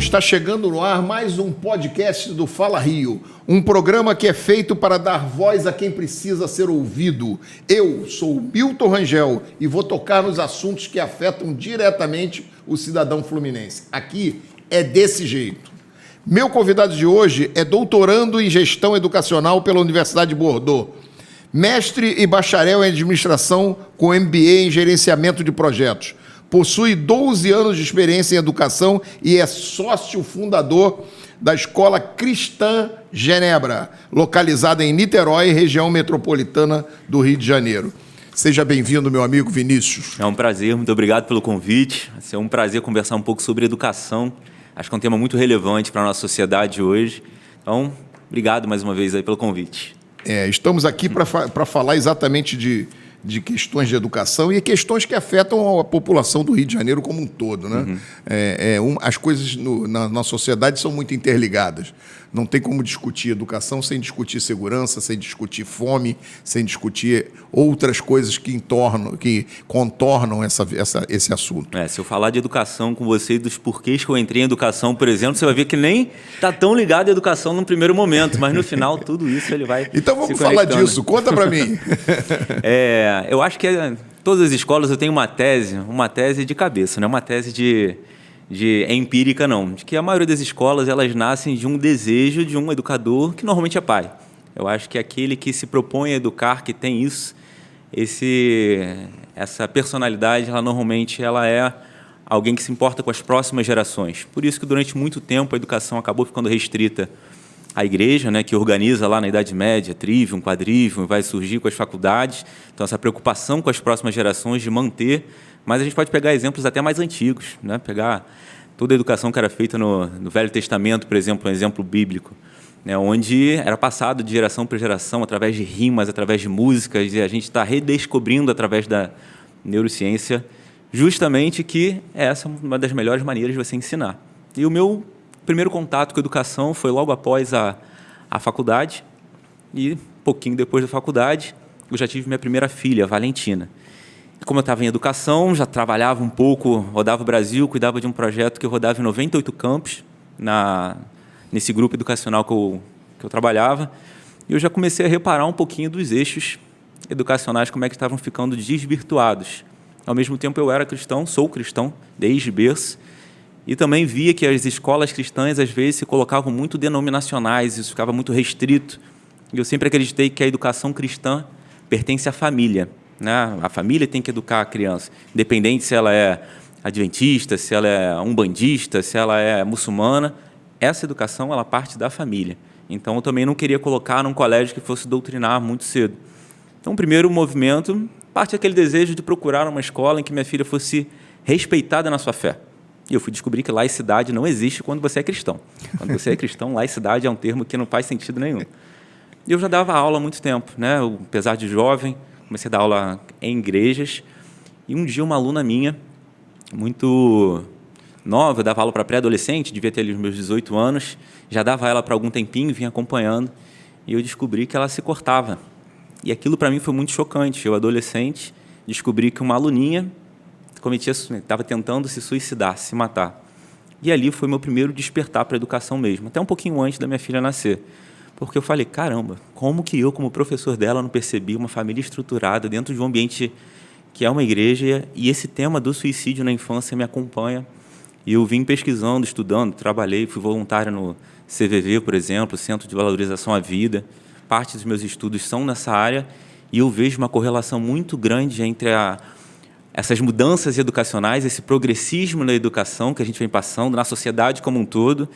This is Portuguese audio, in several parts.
está chegando no ar mais um podcast do Fala Rio, um programa que é feito para dar voz a quem precisa ser ouvido. Eu sou o Milton Rangel e vou tocar nos assuntos que afetam diretamente o cidadão fluminense. Aqui é desse jeito. Meu convidado de hoje é doutorando em Gestão Educacional pela Universidade de Bordeaux, mestre e bacharel em Administração com MBA em Gerenciamento de Projetos. Possui 12 anos de experiência em educação e é sócio fundador da Escola Cristã Genebra, localizada em Niterói, região metropolitana do Rio de Janeiro. Seja bem-vindo, meu amigo Vinícius. É um prazer, muito obrigado pelo convite. É um prazer conversar um pouco sobre educação. Acho que é um tema muito relevante para a nossa sociedade hoje. Então, obrigado mais uma vez aí pelo convite. Estamos aqui para falar exatamente de questões de educação e questões que afetam a população do Rio de Janeiro como um todo, né? As coisas na sociedade são muito interligadas. Não tem como discutir educação sem discutir segurança, sem discutir fome, sem discutir outras coisas que contornam esse assunto. Se eu falar de educação com você e dos porquês que eu entrei em educação, por exemplo, você vai ver que nem está tão ligado à educação no primeiro momento, mas no final tudo isso ele vai Então vamos falar disso, conta para mim. Eu acho que todas as escolas eu tenho uma tese de cabeça, não é uma tese de empírica, não. De que a maioria das escolas, elas nascem de um desejo de um educador que normalmente é pai. Eu acho que aquele que se propõe a educar, que tem essa personalidade, ela é alguém que se importa com as próximas gerações. Por isso que durante muito tempo a educação acabou ficando restrita à igreja, né, que organiza lá na Idade Média, trivium, quadrivium, vai surgir com as faculdades. Então, essa preocupação com as próximas gerações de manter. Mas a gente pode pegar exemplos até mais antigos, né? Pegar toda a educação que era feita no Velho Testamento, por exemplo, um exemplo bíblico, né? Onde era passado de geração para geração, através de rimas, através de músicas, e a gente está redescobrindo através da neurociência justamente que essa é uma das melhores maneiras de você ensinar. E o meu primeiro contato com a educação foi logo após a faculdade, e pouquinho depois da faculdade eu já tive minha primeira filha, a Valentina. Como eu estava em educação, já trabalhava um pouco, rodava o Brasil, cuidava de um projeto que eu rodava em 98 campos, nesse grupo educacional que eu trabalhava, e eu já comecei a reparar um pouquinho dos eixos educacionais, como é que estavam ficando desvirtuados. Ao mesmo tempo, eu era cristão, sou cristão, desde berço, e também via que as escolas cristãs, às vezes, se colocavam muito denominacionais, isso ficava muito restrito, e eu sempre acreditei que a educação cristã pertence à família. A família tem que educar a criança, independente se ela é adventista, se ela é umbandista, se ela é muçulmana. Essa educação, ela parte da família. Então, eu também não queria colocar num colégio que fosse doutrinar muito cedo. Então, o primeiro movimento parte daquele desejo de procurar uma escola em que minha filha fosse respeitada na sua fé. E eu fui descobrir que laicidade não existe quando você é cristão. Quando você é cristão, laicidade é um termo que não faz sentido nenhum. E eu já dava aula há muito tempo, né? Apesar de jovem, comecei a dar aula em igrejas, e um dia uma aluna minha, muito nova, eu dava aula para pré-adolescente, devia ter ali os meus 18 anos, já dava ela para algum tempinho, vinha acompanhando, e eu descobri que ela se cortava. E aquilo para mim foi muito chocante. Eu, adolescente, descobri que uma aluninha estava tentando se suicidar, se matar. E ali foi meu primeiro despertar para a educação mesmo, até um pouquinho antes da minha filha nascer. Porque eu falei, caramba, como que eu, como professor dela, não percebi uma família estruturada dentro de um ambiente que é uma igreja, e esse tema do suicídio na infância me acompanha. E eu vim pesquisando, estudando, trabalhei, fui voluntário no CVV, por exemplo, Centro de Valorização à Vida. Parte dos meus estudos são nessa área, e eu vejo uma correlação muito grande entre essas mudanças educacionais, esse progressismo na educação que a gente vem passando, na sociedade como um todo,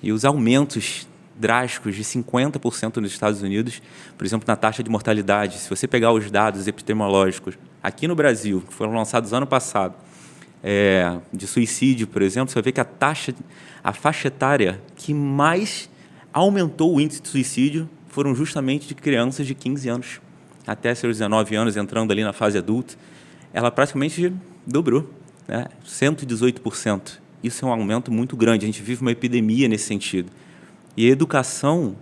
e os aumentos drásticos de 50% nos Estados Unidos, por exemplo, na taxa de mortalidade. Se você pegar os dados epidemiológicos aqui no Brasil, que foram lançados ano passado, de suicídio, por exemplo, você vai ver que a faixa etária que mais aumentou o índice de suicídio foram justamente de crianças de 15 anos até seus 19 anos, entrando ali na fase adulta. Ela praticamente dobrou, né? 118%. Isso é um aumento muito grande. A gente vive uma epidemia nesse sentido. E a educação,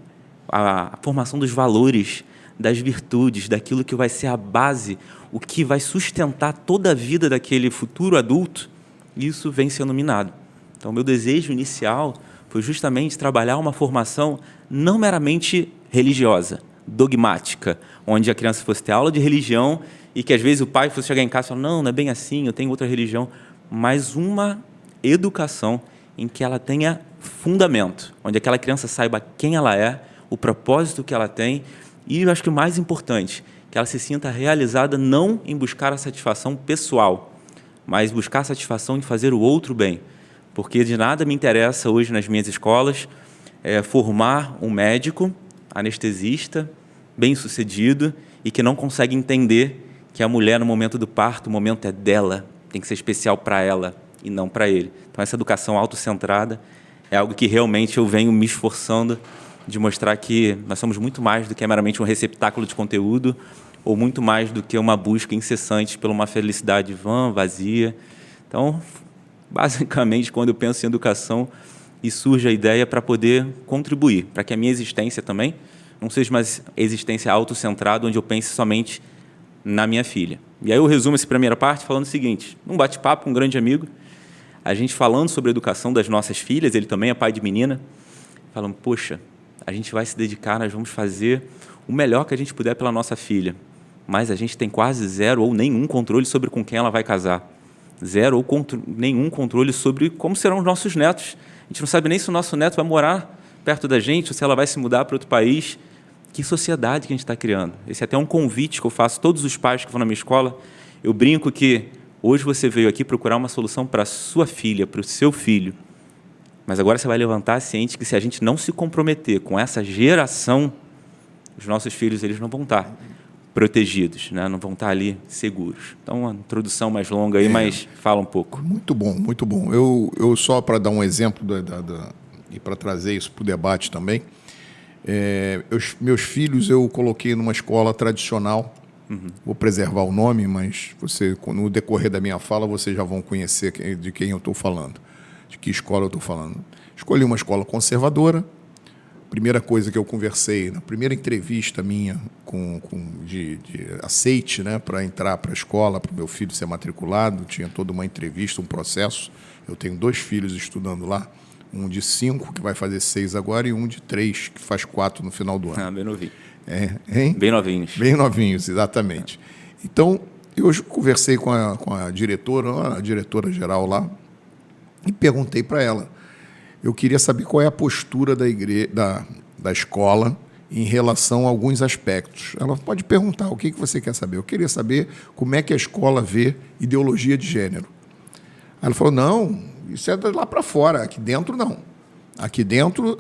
a formação dos valores, das virtudes, daquilo que vai ser a base, o que vai sustentar toda a vida daquele futuro adulto, isso vem sendo minado. Então, meu desejo inicial foi justamente trabalhar uma formação não meramente religiosa, dogmática, onde a criança fosse ter aula de religião e que, às vezes, o pai fosse chegar em casa e falar, não é bem assim, eu tenho outra religião, mas uma educação em que ela tenha fundamento, onde aquela criança saiba quem ela é, o propósito que ela tem e, eu acho que o mais importante, que ela se sinta realizada não em buscar a satisfação pessoal, mas buscar a satisfação em fazer o outro bem. Porque de nada me interessa hoje nas minhas escolas formar um médico, anestesista, bem-sucedido e que não consegue entender que a mulher, no momento do parto, o momento é dela, tem que ser especial para ela e não para ele. Então, essa educação autocentrada é algo que realmente eu venho me esforçando de mostrar que nós somos muito mais do que meramente um receptáculo de conteúdo ou muito mais do que uma busca incessante por uma felicidade vã, vazia. Então, basicamente, quando eu penso em educação, e surge a ideia para poder contribuir, para que a minha existência também não seja uma existência autocentrada, onde eu pense somente na minha filha. E aí eu resumo essa primeira parte falando o seguinte, num bate-papo com um grande amigo, a gente falando sobre a educação das nossas filhas, ele também é pai de menina, falando, poxa, a gente vai se dedicar, nós vamos fazer o melhor que a gente puder pela nossa filha, mas a gente tem quase zero ou nenhum controle sobre com quem ela vai casar, zero ou nenhum controle sobre como serão os nossos netos. A gente não sabe nem se o nosso neto vai morar perto da gente ou se ela vai se mudar para outro país. Que sociedade que a gente está criando? Esse é até um convite que eu faço a todos os pais que vão na minha escola. Eu brinco que hoje você veio aqui procurar uma solução para a sua filha, para o seu filho. Mas agora você vai levantar ciente que se a gente não se comprometer com essa geração, os nossos filhos eles não vão estar protegidos, né? Não vão estar ali seguros. Então, uma introdução mais longa aí, mas fala um pouco. Muito bom, muito bom. Eu só para dar um exemplo e para trazer isso para o debate também, meus filhos eu coloquei numa escola tradicional, vou preservar o nome, mas no decorrer da minha fala vocês já vão conhecer de quem eu estou falando, de que escola eu estou falando. Escolhi uma escola conservadora. Primeira coisa que eu conversei, na primeira entrevista minha de aceite, né, para entrar para a escola, para o meu filho ser matriculado, tinha toda uma entrevista, um processo. Eu tenho 2 filhos estudando lá, um de 5, que vai fazer 6 agora, e um de 3, que faz 4 no final do ano. Ah, bem novinho. Hein? Bem novinhos. Bem novinhos, exatamente. Então, eu hoje conversei com a diretora geral lá, e perguntei para ela. Eu queria saber qual é a postura da escola em relação a alguns aspectos. Ela pode perguntar, o que você quer saber? Eu queria saber como é que a escola vê ideologia de gênero. Aí ela falou, não, isso é lá para fora, aqui dentro não. Aqui dentro,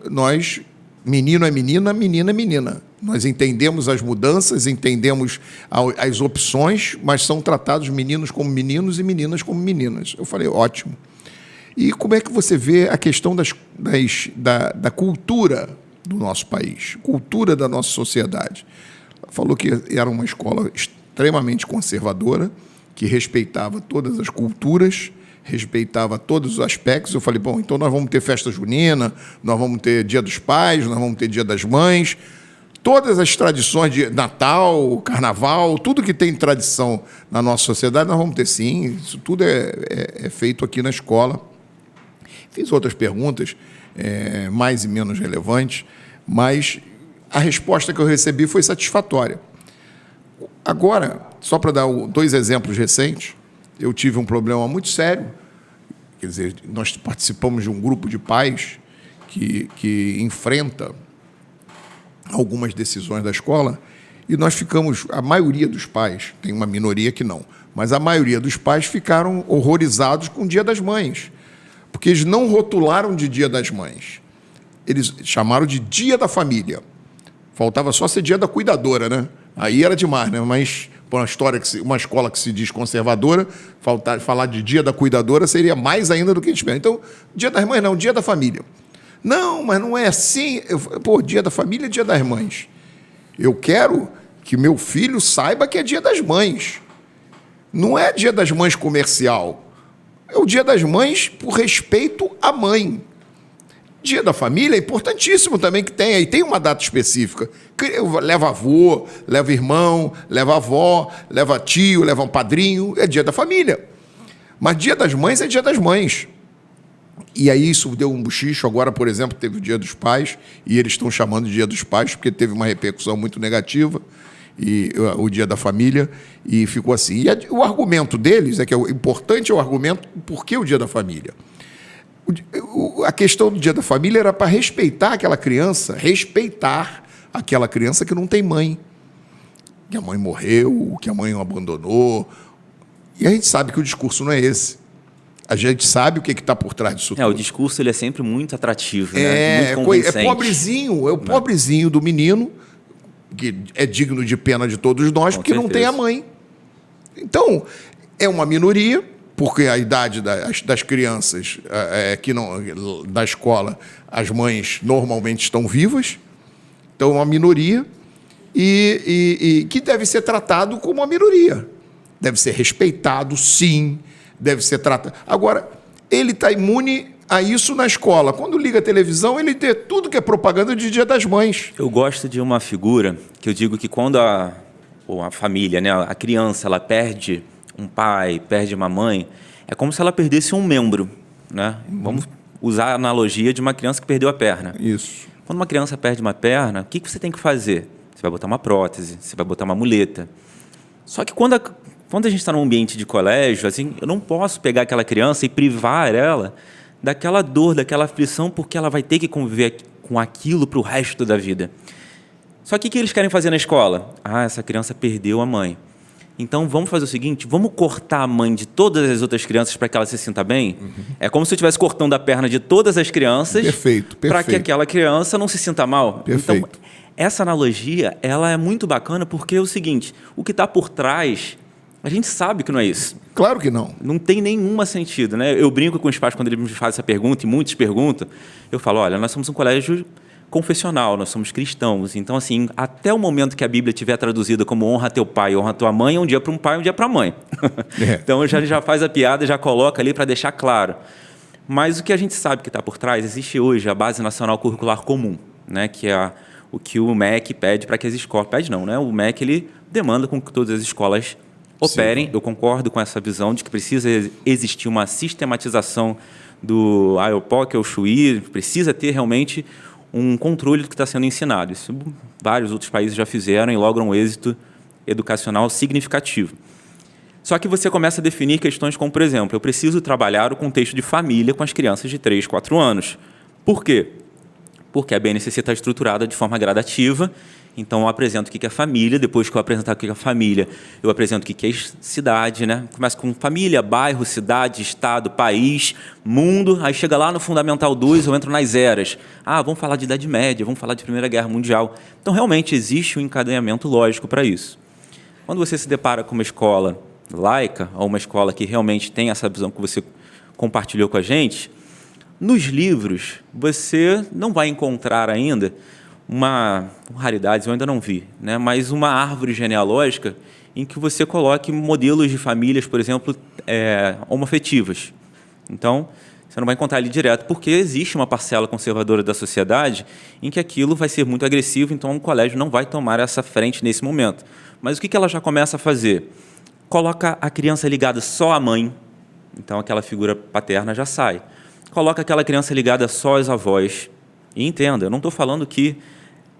menino é menina, menina é menina. Nós entendemos as mudanças, entendemos as opções, mas são tratados meninos como meninos e meninas como meninas. Eu falei, ótimo. E como é que você vê a questão da cultura do nosso país, cultura da nossa sociedade? Ela falou que era uma escola extremamente conservadora, que respeitava todas as culturas, respeitava todos os aspectos. Eu falei, bom, então nós vamos ter festa junina, nós vamos ter Dia dos Pais, nós vamos ter Dia das Mães, todas as tradições de Natal, Carnaval, tudo que tem tradição na nossa sociedade, nós vamos ter sim. Isso tudo é feito aqui na escola. Fiz outras perguntas, mais e menos relevantes, mas a resposta que eu recebi foi satisfatória. Agora, só para dar 2 exemplos recentes, eu tive um problema muito sério. Quer dizer, nós participamos de um grupo de pais que enfrenta algumas decisões da escola e nós ficamos, a maioria dos pais, tem uma minoria que não, mas a maioria dos pais ficaram horrorizados com o Dia das Mães. Porque eles não rotularam de Dia das Mães. Eles chamaram de Dia da Família. Faltava só ser Dia da Cuidadora, né? Aí era demais, né? Mas uma escola que se diz conservadora, falar de Dia da Cuidadora seria mais ainda do que a gente espera. Então, Dia das Mães não, Dia da Família. Não, mas não é assim. Dia da Família é Dia das Mães. Eu quero que meu filho saiba que é Dia das Mães. Não é Dia das Mães comercial. É o Dia das Mães por respeito à mãe. Dia da Família é importantíssimo também que tenha, e tem uma data específica. Leva avô, leva irmão, leva avó, leva tio, leva um padrinho, é Dia da Família. Mas Dia das Mães é Dia das Mães. E aí isso deu um bochicho. Agora, por exemplo, teve o Dia dos Pais, e eles estão chamando de Dia dos Pais porque teve uma repercussão muito negativa, e o Dia da Família, e ficou assim. E o argumento deles é que o importante é o argumento por que o Dia da Família. A questão do Dia da Família era para respeitar aquela criança que não tem mãe, que a mãe morreu, que a mãe o abandonou. E a gente sabe que o discurso não é esse. A gente sabe o que está por trás disso tudo. O discurso ele é sempre muito atrativo, né? Muito convincente. É pobrezinho, é o pobrezinho do menino, que é digno de pena de todos nós, porque não tem a mãe. Então, é uma minoria, porque a idade das crianças da escola, as mães normalmente estão vivas, então é uma minoria, e que deve ser tratado como uma minoria. Deve ser respeitado, sim, deve ser tratado. Agora, ele está imune a isso na escola. Quando liga a televisão, ele tem tudo que é propaganda de Dia das Mães. Eu gosto de uma figura que eu digo que quando a família, né, a criança, ela perde um pai, perde uma mãe, é como se ela perdesse um membro, né? Vamos usar a analogia de uma criança que perdeu a perna. Isso. Quando uma criança perde uma perna, o que você tem que fazer? Você vai botar uma prótese, você vai botar uma muleta. Só que quando a gente está num ambiente de colégio, assim, eu não posso pegar aquela criança e privar ela daquela dor, daquela aflição, porque ela vai ter que conviver com aquilo para o resto da vida. Só que o que eles querem fazer na escola? Essa criança perdeu a mãe. Então, vamos fazer o seguinte, vamos cortar a mãe de todas as outras crianças para que ela se sinta bem? É como se eu estivesse cortando a perna de todas as crianças para que aquela criança não se sinta mal. Perfeito. Então, essa analogia ela é muito bacana porque é o seguinte, o que está por trás, a gente sabe que não é isso. Claro que não. Não tem nenhum sentido, né? Eu brinco com os pais quando eles me fazem essa pergunta, e muitos perguntam, eu falo, olha, nós somos um colégio confessional, nós somos cristãos. Então, assim, até o momento que a Bíblia tiver traduzida como honra teu pai, honra tua mãe, é um dia para um pai, um dia para a mãe. Então, já faz a piada, já coloca ali para deixar claro. Mas o que a gente sabe que está por trás, existe hoje a Base Nacional Curricular Comum, né? Que é o que o MEC pede para que as escolas... Pede não, né? O MEC ele demanda com que todas as escolas operem. Sim. Eu concordo com essa visão de que precisa existir uma sistematização do AIOPOC, ou XUI, precisa ter realmente um controle do que está sendo ensinado. Isso vários outros países já fizeram e logram um êxito educacional significativo. Só que você começa a definir questões como, por exemplo, eu preciso trabalhar o contexto de família com as crianças de 3, 4 anos. Por quê? Porque a BNCC está estruturada de forma gradativa. Então, eu apresento o que é família. Depois que eu apresentar o que é família, eu apresento o que é cidade, né? Começa com família, bairro, cidade, estado, país, mundo. Aí chega lá no Fundamental 2, eu entro nas eras. Vamos falar de Idade Média, vamos falar de Primeira Guerra Mundial. Então, realmente, existe um encadeamento lógico para isso. Quando você se depara com uma escola laica, ou uma escola que realmente tem essa visão que você compartilhou com a gente, nos livros, você não vai encontrar ainda raridades eu ainda não vi, né? Mas uma árvore genealógica em que você coloque modelos de famílias, por exemplo, homoafetivas. Então, você não vai encontrar ali direto, porque existe uma parcela conservadora da sociedade em que aquilo vai ser muito agressivo, então o colégio não vai tomar essa frente nesse momento. Mas o que ela já começa a fazer? Coloca a criança ligada só à mãe, então aquela figura paterna já sai. Coloca aquela criança ligada só aos avós. E entenda, eu não estou falando que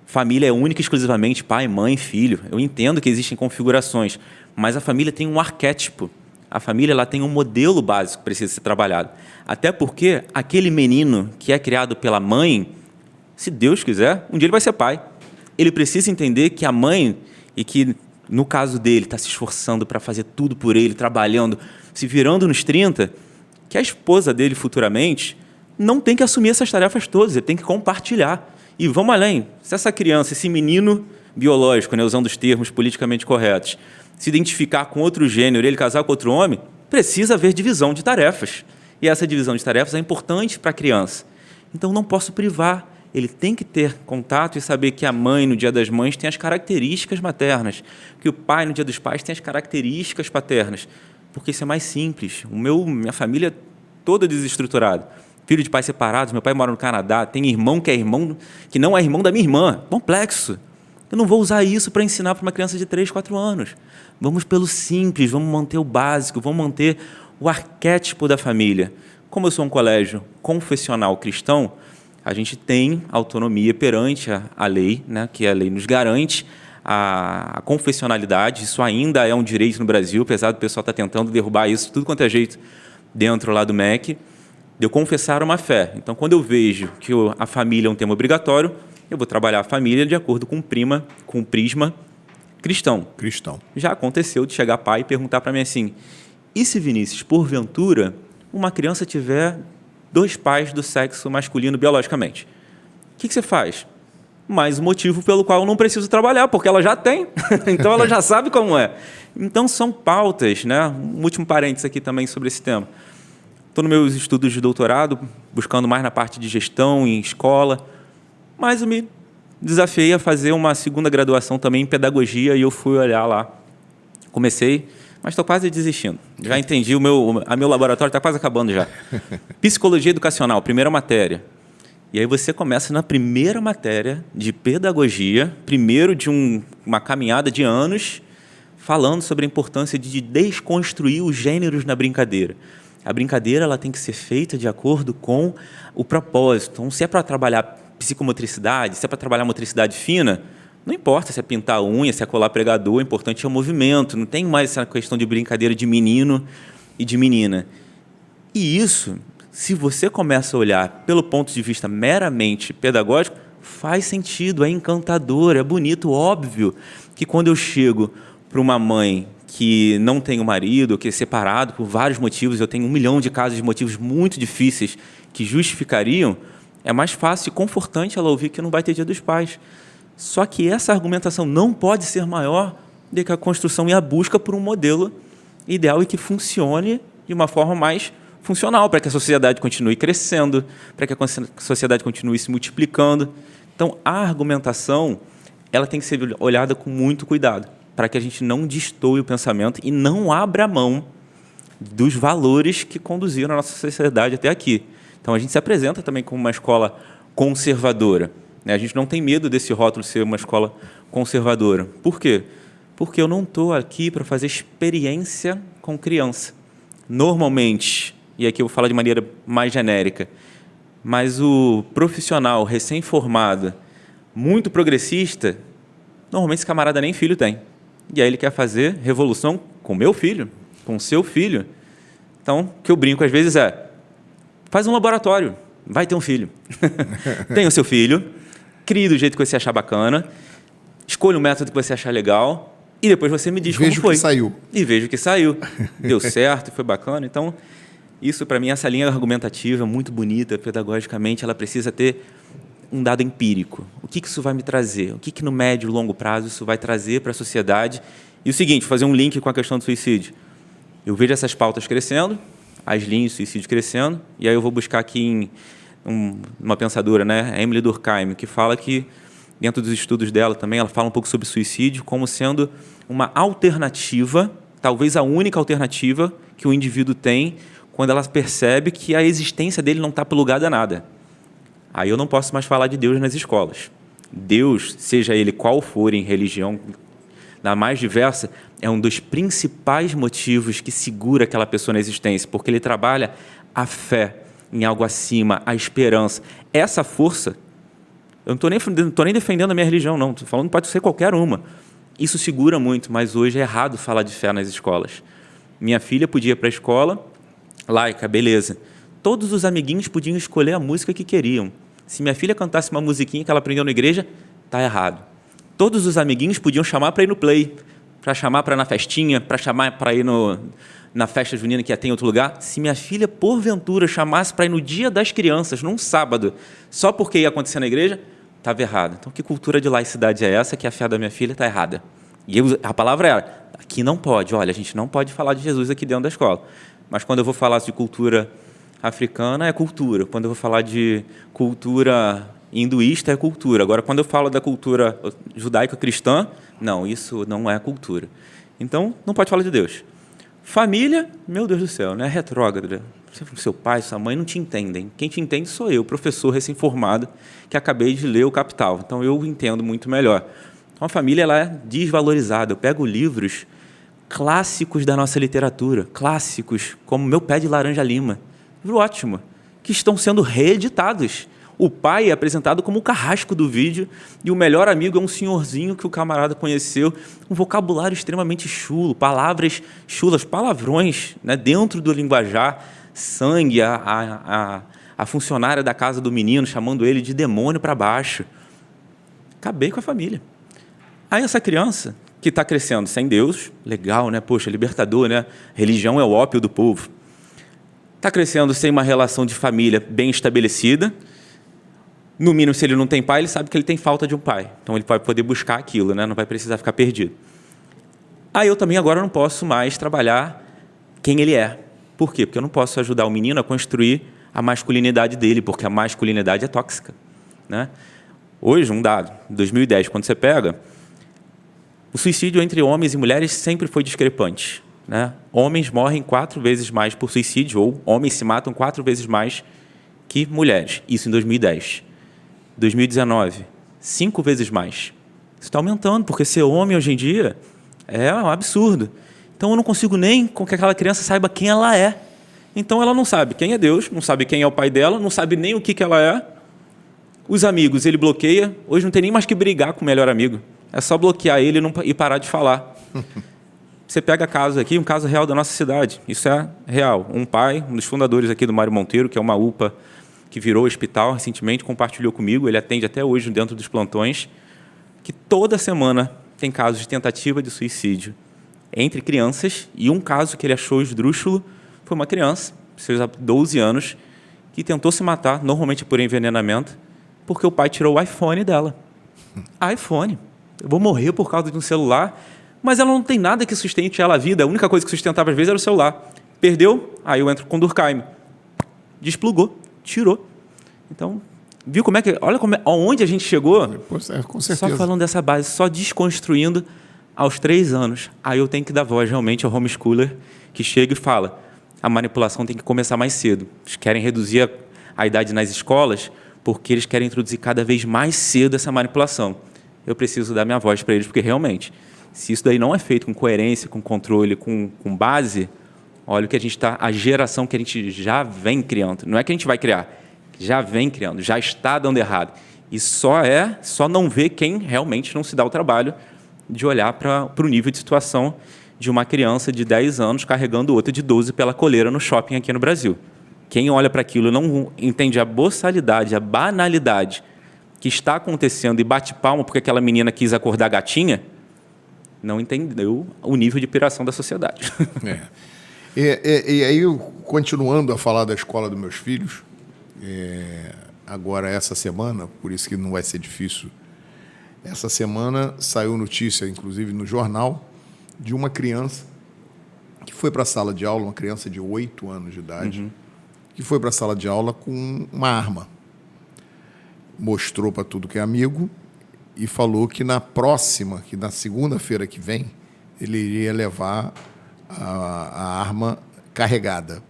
família é única e exclusivamente pai, mãe, filho. Eu entendo que existem configurações, mas a família tem um arquétipo. A família ela tem um modelo básico que precisa ser trabalhado. Até porque aquele menino que é criado pela mãe, se Deus quiser, um dia ele vai ser pai. Ele precisa entender que a mãe, e que no caso dele está se esforçando para fazer tudo por ele, trabalhando, se virando nos 30, que a esposa dele futuramente não tem que assumir essas tarefas todas, ele tem que compartilhar. E vamos além, se essa criança, esse menino biológico, né, usando os termos politicamente corretos, se identificar com outro gênero, ele casar com outro homem, precisa haver divisão de tarefas. E essa divisão de tarefas é importante para a criança. Então, não posso privar. Ele tem que ter contato e saber que a mãe, no Dia das Mães, tem as características maternas, que o pai, no Dia dos Pais, tem as características paternas. Porque isso é mais simples. Minha família é toda desestruturada. Filho de pais separados, meu pai mora no Canadá, tem irmão que não é irmão da minha irmã. Complexo. Eu não vou usar isso para ensinar para uma criança de 3, 4 anos. Vamos pelo simples, vamos manter o básico, vamos manter o arquétipo da família. Como eu sou um colégio confessional cristão, a gente tem autonomia perante a lei, né, que a lei nos garante a confessionalidade. Isso ainda é um direito no Brasil, apesar do pessoal estar tentando derrubar isso tudo quanto é jeito dentro lá do MEC, de eu confessar uma fé. Então, quando eu vejo que a família é um tema obrigatório, eu vou trabalhar a família de acordo com o prisma cristão. Já aconteceu de chegar pai e perguntar para mim assim, e se, Vinícius, porventura, uma criança tiver 2 pais do sexo masculino biologicamente? O que você faz? Mais um motivo pelo qual eu não preciso trabalhar, porque ela já tem. Então, ela já sabe como é. Então, são pautas, né? Um último parênteses aqui também sobre esse tema. Estou nos meus estudos de doutorado, buscando mais na parte de gestão em escola, mas eu me desafiei a fazer uma segunda graduação também em pedagogia e eu fui olhar lá. Comecei, mas estou quase desistindo. Já entendi, o meu laboratório está quase acabando já. Psicologia educacional, primeira matéria. E aí você começa na primeira matéria de pedagogia, primeiro de uma caminhada de anos, falando sobre a importância de desconstruir os gêneros na brincadeira. A brincadeira ela tem que ser feita de acordo com o propósito. Então, se é para trabalhar psicomotricidade, se é para trabalhar motricidade fina, não importa se é pintar a unha, se é colar pregador, o importante é o movimento. Não tem mais essa questão de brincadeira de menino e de menina. E isso, se você começa a olhar pelo ponto de vista meramente pedagógico, faz sentido, é encantador, é bonito, óbvio que quando eu chego para uma mãe que não tem um marido, que é separado por vários motivos, eu tenho 1 milhão de casos de motivos muito difíceis que justificariam, é mais fácil e confortante ela ouvir que não vai ter Dia dos Pais. Só que essa argumentação não pode ser maior do que a construção e a busca por um modelo ideal e que funcione de uma forma mais funcional, para que a sociedade continue crescendo, para que a sociedade continue se multiplicando. Então, a argumentação ela tem que ser olhada com muito cuidado, para que a gente não destoe o pensamento e não abra mão dos valores que conduziram a nossa sociedade até aqui. Então, a gente se apresenta também como uma escola conservadora. A gente não tem medo desse rótulo ser uma escola conservadora. Por quê? Porque eu não estou aqui para fazer experiência com criança. Normalmente, e aqui eu vou falar de maneira mais genérica, mas o profissional recém-formado, muito progressista, normalmente esse camarada nem filho tem. E aí ele quer fazer revolução com meu filho, com seu filho. Então, o que eu brinco às vezes é, faz um laboratório, vai ter um filho. Tenha o seu filho, crie do jeito que você achar bacana, escolha um método que você achar legal e depois você me diz como foi. E vejo que saiu. Deu certo, foi bacana. Então, isso para mim, essa linha argumentativa muito bonita, pedagogicamente, ela precisa ter um dado empírico. O que isso vai me trazer? O que no médio e longo prazo isso vai trazer para a sociedade? E o seguinte, fazer um link com a questão do suicídio. Eu vejo essas pautas crescendo, as linhas de suicídio crescendo, e aí eu vou buscar aqui uma pensadora, né, Emily Durkheim, que fala que, dentro dos estudos dela também, ela fala um pouco sobre suicídio como sendo uma alternativa, talvez a única alternativa que o indivíduo tem quando ela percebe que a existência dele não está pelo lugar danada. Aí eu não posso mais falar de Deus nas escolas. Deus, seja ele qual for em religião, da mais diversa, é um dos principais motivos que segura aquela pessoa na existência, porque ele trabalha a fé em algo acima, a esperança. Essa força, eu não estou nem defendendo a minha religião, não. Estou falando que pode ser qualquer uma. Isso segura muito, mas hoje é errado falar de fé nas escolas. Minha filha podia ir para a escola, laica, beleza. Todos os amiguinhos podiam escolher a música que queriam. Se minha filha cantasse uma musiquinha que ela aprendeu na igreja, está errado. Todos os amiguinhos podiam chamar para ir no play, para chamar para ir na festinha, para chamar para ir na festa junina que ia ter em outro lugar. Se minha filha, porventura, chamasse para ir no Dia das Crianças, num sábado, só porque ia acontecer na igreja, estava errado. Então, que cultura de laicidade é essa que a fé da minha filha está errada? E a palavra era, aqui não pode. Olha, a gente não pode falar de Jesus aqui dentro da escola. Mas quando eu vou falar de cultura africana, é cultura. Quando eu vou falar de cultura hinduísta, é cultura. Agora, quando eu falo da cultura judaico-cristã, não, isso não é cultura. Então, não pode falar de Deus. Família, meu Deus do céu, né? Retrógrada. Seu pai, sua mãe não te entendem. Quem te entende sou eu, professor recém-formado, que acabei de ler o Capital. Então, eu entendo muito melhor. Então, a família ela é desvalorizada. Eu pego livros clássicos da nossa literatura, clássicos, como Meu Pé de Laranja Lima. ótimo, que estão sendo reeditados. O pai é apresentado como o carrasco do vídeo e o melhor amigo é um senhorzinho que o camarada conheceu, um vocabulário extremamente chulo, palavras chulas, palavrões, né, dentro do linguajar, sangue, a funcionária da casa do menino chamando ele de demônio para baixo. Acabei com a família. Aí essa criança que está crescendo sem Deus, legal, né? Poxa, libertador, né? Religião é o ópio do povo. Está crescendo sem uma relação de família bem estabelecida. No mínimo, se ele não tem pai, ele sabe que ele tem falta de um pai. Então, ele vai poder buscar aquilo, né? Não vai precisar ficar perdido. Aí, eu também agora não posso mais trabalhar quem ele é. Por quê? Porque eu não posso ajudar o menino a construir a masculinidade dele, porque a masculinidade é tóxica, né? Hoje, um dado, em 2010, quando você pega, o suicídio entre homens e mulheres sempre foi discrepante, né? Homens morrem 4 vezes mais por suicídio, ou homens se matam 4 vezes mais que mulheres. Isso em 2010. 2019, 5 vezes mais. Isso está aumentando, porque ser homem hoje em dia é um absurdo. Então eu não consigo nem com que aquela criança saiba quem ela é. Então ela não sabe quem é Deus, não sabe quem é o pai dela, não sabe nem o que ela é. Os amigos, ele bloqueia. Hoje não tem nem mais que brigar com o melhor amigo. É só bloquear ele e parar de falar. Você pega casos aqui, um caso real da nossa cidade. Isso é real. Um pai, um dos fundadores aqui do Mário Monteiro, que é uma UPA que virou hospital recentemente, compartilhou comigo, ele atende até hoje dentro dos plantões, que toda semana tem casos de tentativa de suicídio entre crianças, e um caso que ele achou esdrúxulo foi uma criança, seus 12 anos, que tentou se matar, normalmente por envenenamento, porque o pai tirou o iPhone dela. iPhone. Eu vou morrer por causa de um celular, mas ela não tem nada que sustente ela a vida, a única coisa que sustentava às vezes era o celular. Perdeu, aí eu entro com Durkheim. Desplugou. Tirou. Então, viu como é que... Olha aonde a gente chegou. Com certeza. Só falando dessa base, só desconstruindo aos 3 anos. Aí eu tenho que dar voz realmente ao homeschooler que chega e fala: a manipulação tem que começar mais cedo. Eles querem reduzir a idade nas escolas porque eles querem introduzir cada vez mais cedo essa manipulação. Eu preciso dar minha voz para eles, porque realmente, se isso daí não é feito com coerência, com controle, com base... Olha o que a gente está, a geração que a gente já vem criando. Não é que a gente vai criar, já vem criando, já está dando errado. E só não vê quem realmente não se dá o trabalho de olhar para o nível de situação de uma criança de 10 anos carregando outra de 12 pela coleira no shopping aqui no Brasil. Quem olha para aquilo não entende a boçalidade, a banalidade que está acontecendo e bate palma porque aquela menina quis acordar gatinha, não entendeu o nível de piração da sociedade. E aí, continuando a falar da escola dos meus filhos, agora essa semana, por isso que não vai ser difícil, essa semana saiu notícia, inclusive no jornal, de uma criança que foi para a sala de aula, uma criança de 8 anos de idade, que foi para a sala de aula com uma arma. Mostrou para tudo que é amigo e falou que na segunda-feira que vem, ele iria levar a arma carregada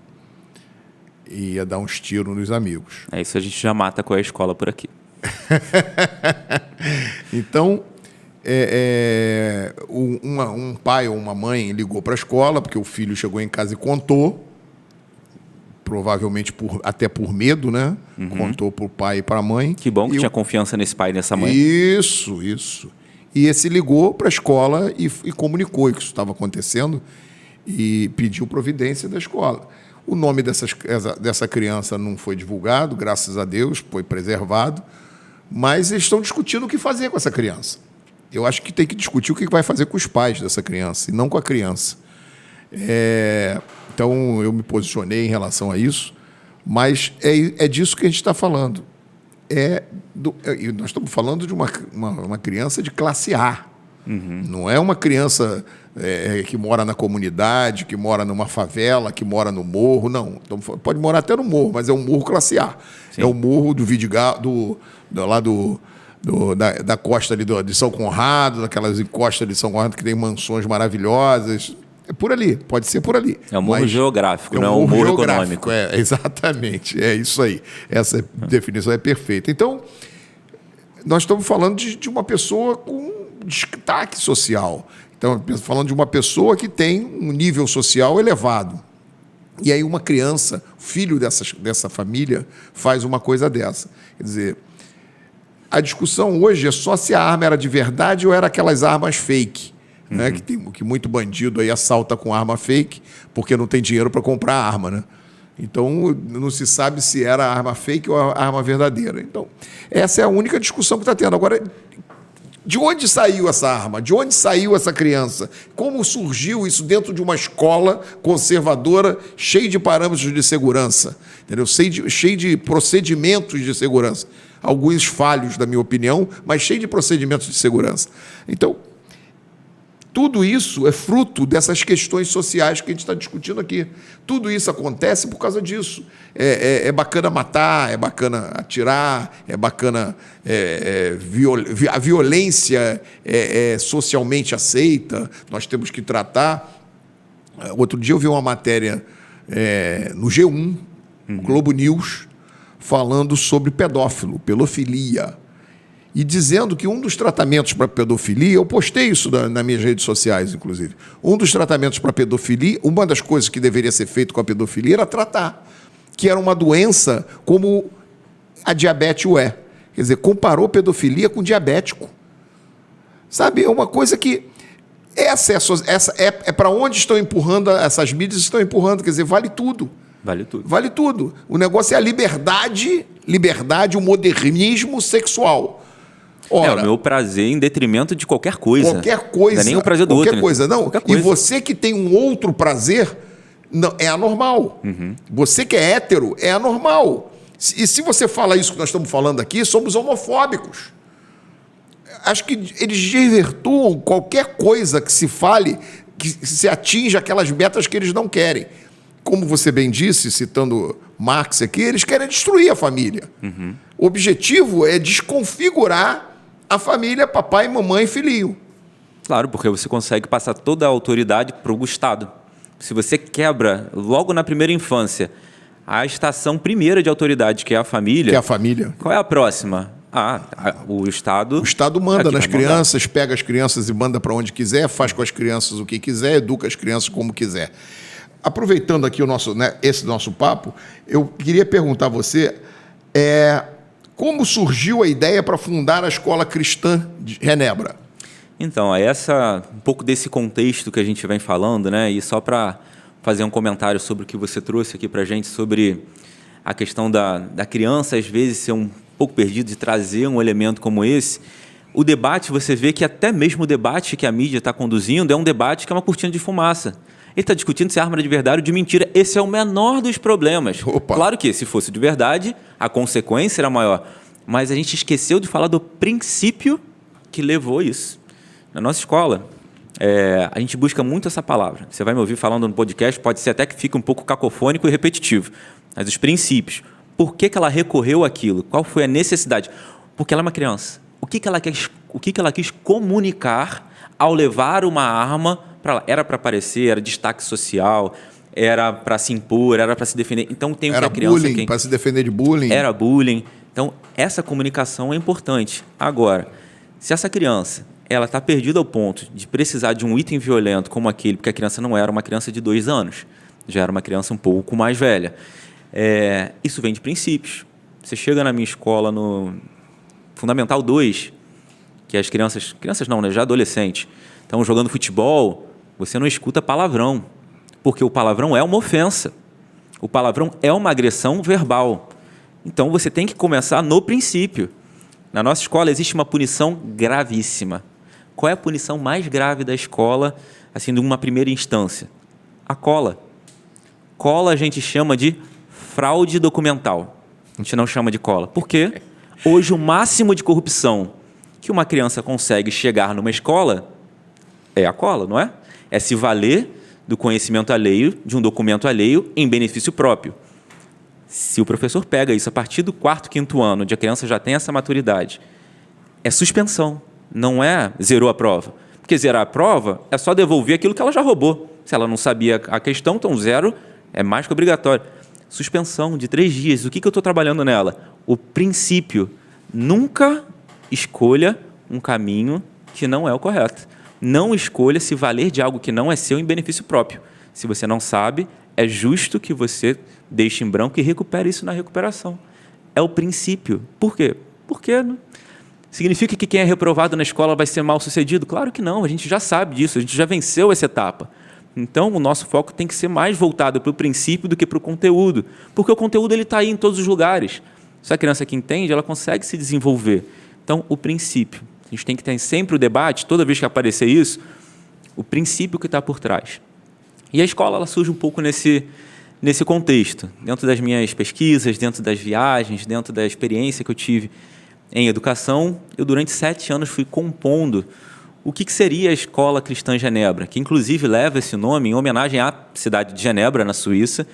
e ia dar uns tiros nos amigos. É isso, a gente já mata com a escola por aqui. Então, um pai ou uma mãe ligou para a escola, porque o filho chegou em casa e contou, provavelmente até por medo, né? Contou para o pai e para a mãe. Que bom que tinha confiança nesse pai e nessa mãe. Isso. E esse ligou para a escola e comunicou que isso estava acontecendo e pediu providência da escola. O nome dessa criança não foi divulgado, graças a Deus, foi preservado, mas eles estão discutindo o que fazer com essa criança. Eu acho que tem que discutir o que vai fazer com os pais dessa criança, e não com a criança. Então, eu me posicionei em relação a isso, mas é disso que a gente está falando. Nós estamos falando de uma criança de classe A. Não é uma criança que mora na comunidade, que mora numa favela, que mora no morro, não. Então, pode morar até no morro, mas é um morro classe A. Sim. É o morro do Vidigal, da costa ali de São Conrado, daquelas encostas de São Conrado que tem mansões maravilhosas. É por ali, pode ser por ali. É um morro geográfico, não é um morro econômico. Exatamente, é isso aí. Essa definição é perfeita. Então, nós estamos falando de uma pessoa com destaque social. Então, falando de uma pessoa que tem um nível social elevado. E aí uma criança, filho dessa família, faz uma coisa dessa. Quer dizer, a discussão hoje é só se a arma era de verdade ou era aquelas armas fake. Né? Que muito bandido aí assalta com arma fake porque não tem dinheiro para comprar arma, né? Então, não se sabe se era a arma fake ou a arma verdadeira. Então, essa é a única discussão que está tendo. Agora, de onde saiu essa arma? De onde saiu essa criança? Como surgiu isso dentro de uma escola conservadora, cheia de parâmetros de segurança, entendeu? Cheio de procedimentos de segurança. Alguns falhos, na minha opinião, mas cheio de procedimentos de segurança. Então, tudo isso é fruto dessas questões sociais que a gente está discutindo aqui. Tudo isso acontece por causa disso. É bacana matar, é bacana atirar, é bacana... a violência é socialmente aceita, nós temos que tratar. Outro dia eu vi uma matéria no G1, Globo News, falando sobre pedofilia. E dizendo que um dos tratamentos para pedofilia, eu postei isso nas minhas redes sociais, inclusive, um dos tratamentos para pedofilia, uma das coisas que deveria ser feito com a pedofilia era tratar, que era uma doença como a diabetes é. Quer dizer, comparou pedofilia com diabético. Sabe, é uma coisa que essa é para onde estão empurrando, essas mídias estão empurrando, quer dizer, vale tudo. Vale tudo. Vale tudo. O negócio é a liberdade, o modernismo sexual. Ora, o meu prazer em detrimento de qualquer coisa. Qualquer coisa. Não é nem o prazer do outro. Qualquer coisa, não. Qualquer coisa. E você que tem um outro prazer, não, é anormal. Você que é hétero, é anormal. E se você fala isso que nós estamos falando aqui, somos homofóbicos. Acho que eles desvirtuam qualquer coisa que se fale, que se atinja aquelas metas que eles não querem. Como você bem disse, citando Marx aqui, eles querem destruir a família. O objetivo é desconfigurar a família, papai, mamãe e filhinho. Claro, porque você consegue passar toda a autoridade para o Estado. Se você quebra, logo na primeira infância, a estação primeira de autoridade, que é a família... Que é a família. Qual é a próxima? O Estado... O Estado manda nas crianças, pega as crianças e manda para onde quiser, faz com as crianças o que quiser, educa as crianças como quiser. Aproveitando aqui esse nosso papo, eu queria perguntar a você como surgiu a ideia para fundar a Escola Cristã de Genebra? Então, um pouco desse contexto que a gente vem falando, né? E só para fazer um comentário sobre o que você trouxe aqui para a gente, sobre a questão da criança, às vezes, ser um pouco perdida, de trazer um elemento como esse. O debate, você vê que até mesmo o debate que a mídia está conduzindo é um debate que é uma cortina de fumaça. Ele está discutindo se a arma era de verdade ou de mentira. Esse é o menor dos problemas. Opa. Claro que, se fosse de verdade, a consequência era maior. Mas a gente esqueceu de falar do princípio que levou isso. Na nossa escola, a gente busca muito essa palavra. Você vai me ouvir falando no podcast, pode ser até que fique um pouco cacofônico e repetitivo. Mas os princípios. Por que ela recorreu àquilo? Qual foi a necessidade? Porque ela é uma criança. O que ela quis comunicar ao levar uma arma para lá? Era para aparecer, era destaque social, era para se impor, era para se defender. Então tem o que a criança... Era bullying, para se defender de bullying. Era bullying. Então, essa comunicação é importante. Agora, se essa criança ela está perdida ao ponto de precisar de um item violento como aquele, porque a criança não era uma criança de 2 anos, já era uma criança um pouco mais velha. Isso vem de princípios. Você chega na minha escola no Fundamental 2, que as crianças não, né, já adolescentes, estão jogando futebol, você não escuta palavrão, porque o palavrão é uma ofensa. O palavrão é uma agressão verbal. Então, você tem que começar no princípio. Na nossa escola existe uma punição gravíssima. Qual é a punição mais grave da escola, assim, de uma primeira instância? A cola. Cola a gente chama de fraude documental. A gente não chama de cola. Por quê? Hoje, o máximo de corrupção que uma criança consegue chegar numa escola é a cola, não é? É se valer do conhecimento alheio, de um documento alheio, em benefício próprio. Se o professor pega isso a partir do 4º, 5º ano, onde a criança já tem essa maturidade, é suspensão, não é zerou a prova. Porque zerar a prova é só devolver aquilo que ela já roubou. Se ela não sabia a questão, então 0 é mais que obrigatório. Suspensão de 3 dias. O que eu estou trabalhando nela? O princípio. Nunca escolha um caminho que não é o correto. Não escolha se valer de algo que não é seu em benefício próprio. Se você não sabe, é justo que você deixe em branco e recupere isso na recuperação. É o princípio. Por quê? Porque significa que quem é reprovado na escola vai ser mal sucedido? Claro que não, a gente já sabe disso, a gente já venceu essa etapa. Então, o nosso foco tem que ser mais voltado para o princípio do que para o conteúdo, porque o conteúdo está aí em todos os lugares. Se a criança que entende, ela consegue se desenvolver. Então, o princípio. A gente tem que ter sempre o debate, toda vez que aparecer isso, o princípio que está por trás. E a escola ela surge um pouco nesse contexto. Dentro das minhas pesquisas, dentro das viagens, dentro da experiência que eu tive em educação, eu durante 7 anos fui compondo o que seria a Escola Cristã Genebra, que inclusive leva esse nome em homenagem à cidade de Genebra, na Suíça,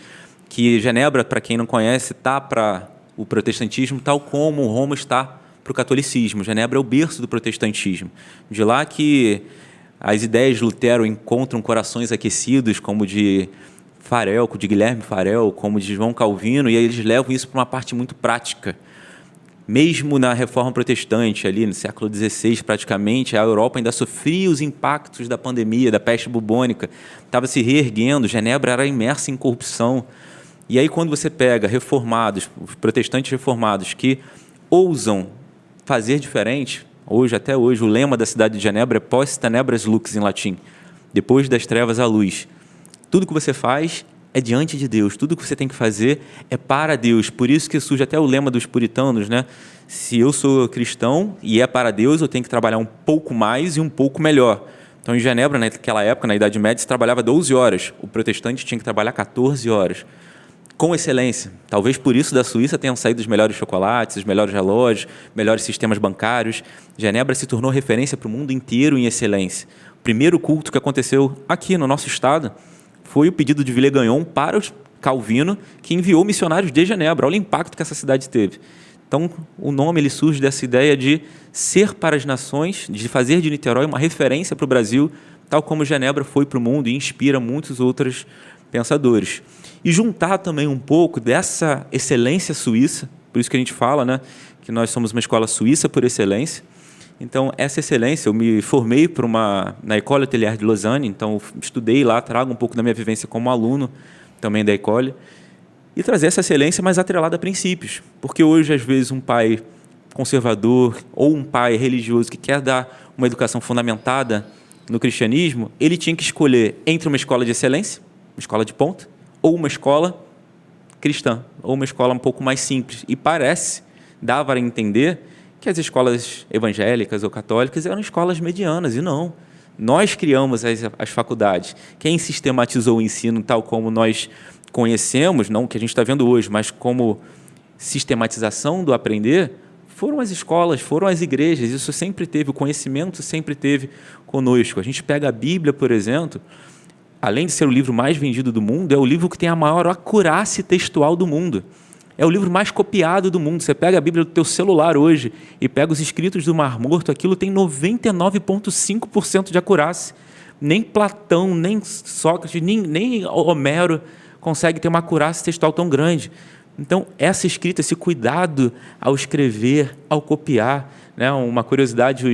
que Genebra, para quem não conhece, está para o protestantismo, tal como Roma está para o catolicismo. Genebra é o berço do protestantismo. De lá que as ideias de Lutero encontram corações aquecidos, como de Farel, de Guilherme Farel, como de João Calvino, e aí eles levam isso para uma parte muito prática. Mesmo na Reforma Protestante, ali no século XVI, praticamente, a Europa ainda sofria os impactos da pandemia, da peste bubônica, estava se reerguendo, Genebra era imersa em corrupção. E aí, quando você pega reformados, os protestantes reformados, que ousam fazer diferente, até hoje, o lema da cidade de Genebra é Post tenebras lux, em latim, depois das trevas à luz. Tudo que você faz é diante de Deus, tudo que você tem que fazer é para Deus. Por isso que surge até o lema dos puritanos, né? Se eu sou cristão e é para Deus, eu tenho que trabalhar um pouco mais e um pouco melhor. Então, em Genebra, naquela época, na Idade Média, se trabalhava 12 horas. O protestante tinha que trabalhar 14 horas. Com excelência. Talvez por isso da Suíça tenham saído os melhores chocolates, os melhores relógios, melhores sistemas bancários. Genebra se tornou referência para o mundo inteiro em excelência. O primeiro culto que aconteceu aqui no nosso estado foi o pedido de Villegagnon para o Calvino, que enviou missionários de Genebra. Olha o impacto que essa cidade teve. Então, o nome ele surge dessa ideia de ser para as nações, de fazer de Niterói uma referência para o Brasil, tal como Genebra foi para o mundo e inspira muitos outros pensadores. E juntar também um pouco dessa excelência suíça, por isso que a gente fala, né, que nós somos uma escola suíça por excelência. Então, essa excelência, eu me formei na École Hôtelière de Lausanne, então estudei lá, trago um pouco da minha vivência como aluno também da École, e trazer essa excelência mais atrelada a princípios. Porque hoje, às vezes, um pai conservador ou um pai religioso que quer dar uma educação fundamentada no cristianismo, ele tinha que escolher entre uma escola de excelência, uma escola de ponta, ou uma escola cristã, ou uma escola um pouco mais simples. E dava a entender que as escolas evangélicas ou católicas eram escolas medianas, e não. Nós criamos as faculdades. Quem sistematizou o ensino tal como nós conhecemos, não o que a gente está vendo hoje, mas como sistematização do aprender, foram as escolas, foram as igrejas. Isso sempre teve, o conhecimento sempre teve conosco. A gente pega a Bíblia, por exemplo, além de ser o livro mais vendido do mundo, é o livro que tem a maior acurácia textual do mundo. É o livro mais copiado do mundo. Você pega a Bíblia do teu celular hoje e pega os escritos do Mar Morto, aquilo tem 99,5% de acurácia. Nem Platão, nem Sócrates, nem Homero consegue ter uma acurácia textual tão grande. Então, essa escrita, esse cuidado ao escrever, ao copiar, né? Uma curiosidade,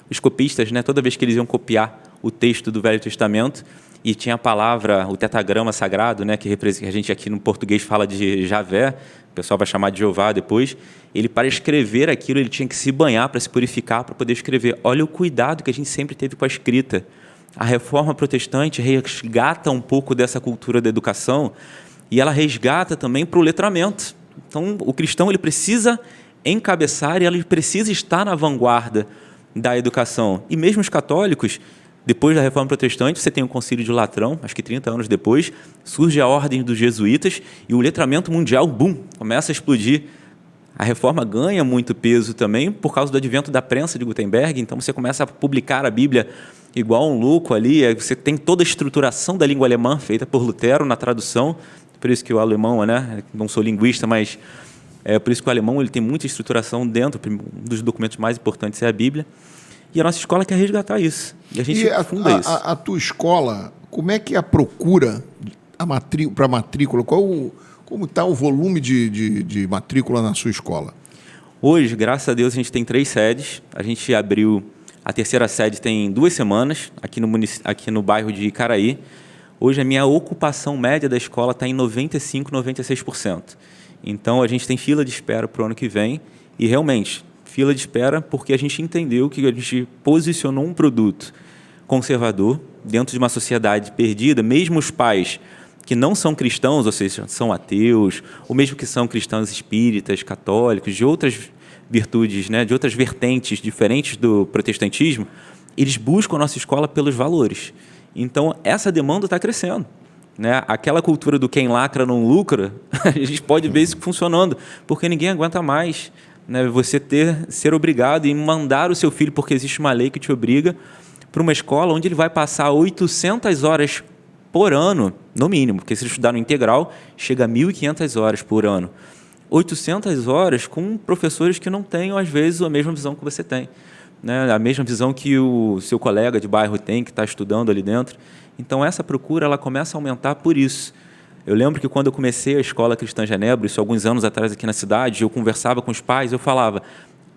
os copistas, né? Toda vez que eles iam copiar o texto do Velho Testamento, e tinha a palavra, o tetragrama sagrado, né, que a gente aqui no português fala de Javé, o pessoal vai chamar de Jeová depois, ele para escrever aquilo, ele tinha que se banhar para se purificar, para poder escrever. Olha o cuidado que a gente sempre teve com a escrita. A Reforma Protestante resgata um pouco dessa cultura da educação e ela resgata também para o letramento. Então, o cristão ele precisa encabeçar e ele precisa estar na vanguarda da educação. E mesmo os católicos, depois da Reforma Protestante, você tem o Concílio de Latrão, acho que 30 anos depois, surge a Ordem dos Jesuítas e o letramento mundial, começa a explodir. A Reforma ganha muito peso também por causa do advento da prensa de Gutenberg, então você começa a publicar a Bíblia igual um louco ali, você tem toda a estruturação da língua alemã feita por Lutero na tradução, por isso que o alemão, né, não sou linguista, mas é por isso que o alemão ele tem muita estruturação dentro, um dos documentos mais importantes é a Bíblia. E a nossa escola quer resgatar isso. E a gente funda isso. A tua escola, como é que é a procura para matrícula? Como está o volume de matrícula na sua escola? Hoje, graças a Deus, a gente tem 3 sedes. A gente abriu a terceira sede tem 2 semanas, aqui no bairro de Icaraí. Hoje, a minha ocupação média da escola está em 95%, 96%. Então, a gente tem fila de espera para o ano que vem e, realmente, fila de espera porque a gente entendeu que a gente posicionou um produto conservador dentro de uma sociedade perdida, mesmo os pais que não são cristãos, ou seja, são ateus, ou mesmo que são cristãos espíritas, católicos, de outras virtudes, né, de outras vertentes diferentes do protestantismo, eles buscam a nossa escola pelos valores. Então, essa demanda está crescendo. Né? Aquela cultura do quem lacra não lucra, a gente pode ver isso funcionando, porque ninguém aguenta mais, né, você ser obrigado em mandar o seu filho, porque existe uma lei que te obriga, para uma escola onde ele vai passar 800 horas por ano, no mínimo, porque se ele estudar no integral, chega a 1.500 horas por ano. 800 horas com professores que não tenham, às vezes, a mesma visão que você tem. Né? A mesma visão que o seu colega de bairro tem, que está estudando ali dentro. Então, essa procura ela começa a aumentar por isso. Eu lembro que quando eu comecei a Escola Cristã Genebra, isso alguns anos atrás aqui na cidade, eu conversava com os pais, eu falava,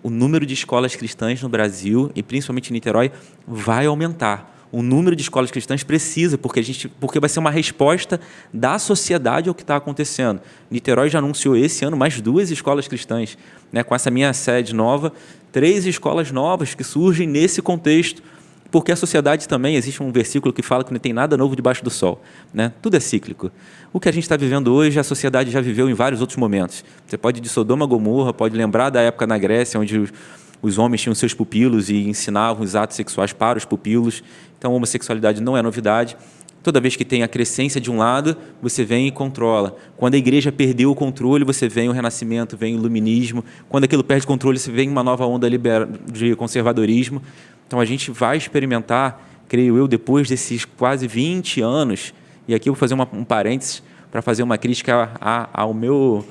o número de escolas cristãs no Brasil, e principalmente em Niterói, vai aumentar. O número de escolas cristãs precisa, porque vai ser uma resposta da sociedade ao que está acontecendo. Niterói já anunciou esse ano mais 2 escolas cristãs, né? Com essa minha sede nova, 3 escolas novas que surgem nesse contexto, porque a sociedade também, existe um versículo que fala que não tem nada novo debaixo do sol. Né? Tudo é cíclico. O que a gente está vivendo hoje, a sociedade já viveu em vários outros momentos. Você pode ir de Sodoma a Gomorra, pode lembrar da época na Grécia, onde os homens tinham seus pupilos e ensinavam os atos sexuais para os pupilos. Então, a homossexualidade não é novidade. Toda vez que tem a crescência de um lado, você vem e controla. Quando a igreja perdeu o controle, você vem o renascimento, vem o iluminismo. Quando aquilo perde controle, você vem uma nova onda de conservadorismo. Então, a gente vai experimentar, creio eu, depois desses quase 20 anos, e aqui eu vou fazer um parênteses para fazer uma crítica ao meu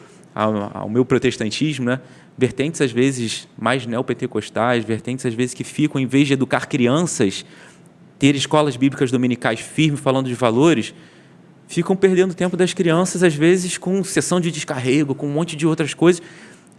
protestantismo, né? Vertentes, às vezes, mais neopentecostais, vertentes, às vezes, que ficam, em vez de educar crianças, ter escolas bíblicas dominicais firmes, falando de valores, ficam perdendo tempo das crianças, às vezes, com sessão de descarrego, com um monte de outras coisas,